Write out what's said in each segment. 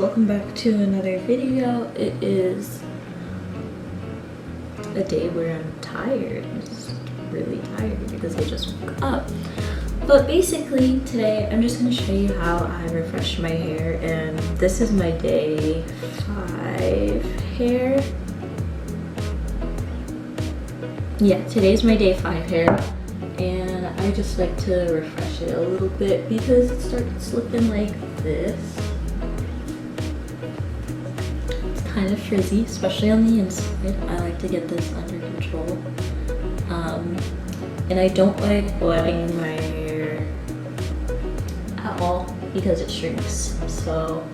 welcome back to another video. It is a day where I'm tired. I'm just really tired because I just woke up. But basically today I'm just going to show you how I refresh my hair, and this is my day 5 hair. Yeah, today's my day 5 hair, and I just like to refresh it a little bit because it starts looking like this. It's kind of frizzy, especially on the inside. I like to get this under control. And I don't like wetting my hair at all because it shrinks. So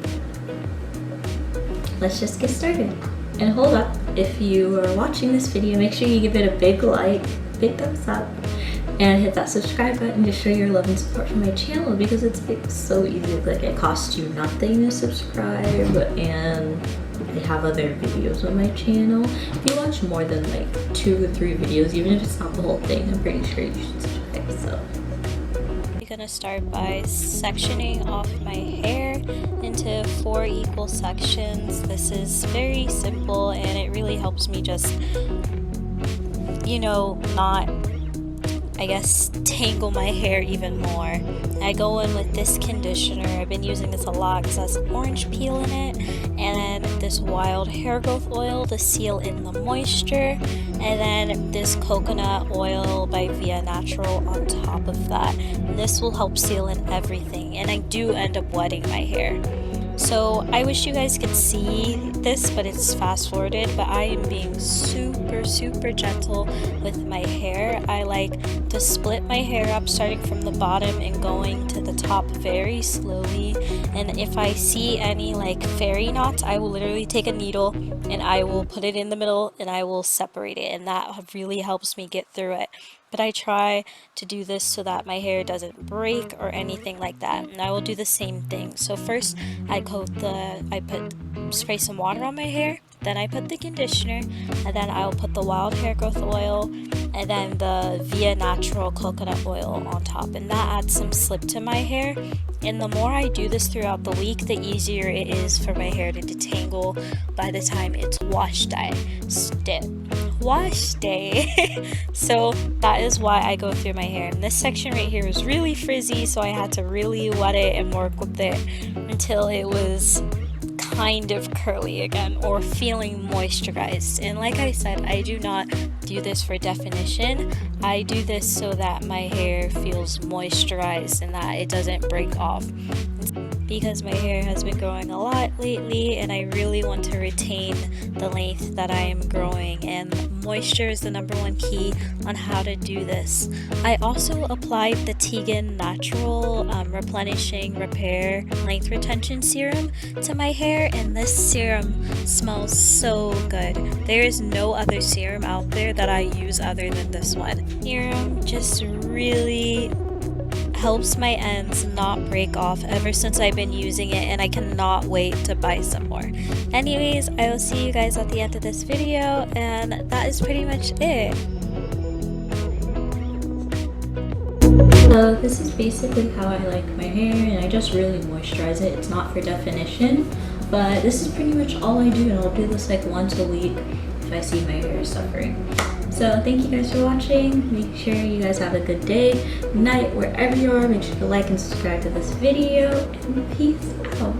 let's just get started. And hold up, if you are watching this video, make sure you give it a big like, big thumbs up, and hit that subscribe button to show your love and support for my channel, because it's so easy. Like, it costs you nothing to subscribe, and I have other videos on my channel. If you watch more than like 2 or 3 videos, even if it's not the whole thing, I'm pretty sure you should subscribe. So I'm gonna start by sectioning off my hair into 4 equal sections. This is very simple, and it really helps me just, you know, not, I guess, tangle my hair even more. I go in with this conditioner. I've been using this a lot because it has orange peel in it, and then this wild hair growth oil to seal in the moisture, and then this coconut oil by Via Natural on top of that. And this will help seal in everything, and I do end up wetting my hair. So I wish you guys could see this, but it's fast forwarded, but I am being super gentle with my hair. I like to split my hair up starting from the bottom and going to the top very slowly. And if I see any like fairy knots, I will literally take a needle and I will put it in the middle and I will separate it, and that really helps me get through it. But I try to do this so that my hair doesn't break or anything like that. And I will do the same thing. So first I spray some water on my hair, then I put the conditioner, and then I'll put the wild hair growth oil, and then the Via Natural coconut oil on top, and that adds some slip to my hair. And the more I do this throughout the week, the easier it is for my hair to detangle by the time it's wash day. So that is why I go through my hair. And this section right here is really frizzy, so I had to really wet it and work with it until it was kind of curly again, or feeling moisturized. And like I said, I do not do this for definition. I do this so that my hair feels moisturized and that it doesn't break off, because my hair has been growing a lot lately and I really want to retain the length that I am growing, and moisture is the #1 key on how to do this. I also applied the Tegan Natural Replenishing Repair Length Retention Serum to my hair, and this serum smells so good. There is no other serum out there that I use other than this one. Serum just really helps my ends not break off ever since I've been using it, and I cannot wait to buy some more. Anyways, I will see you guys at the end of this video, and that is pretty much it. So this is basically how I like my hair, and I just really moisturize it. It's not for definition, but this is pretty much all I do, and I'll do this like once a week if I see my hair is suffering. So thank you guys for watching. Make sure you guys have a good day, night, wherever you are. Make sure to like and subscribe to this video, and peace out.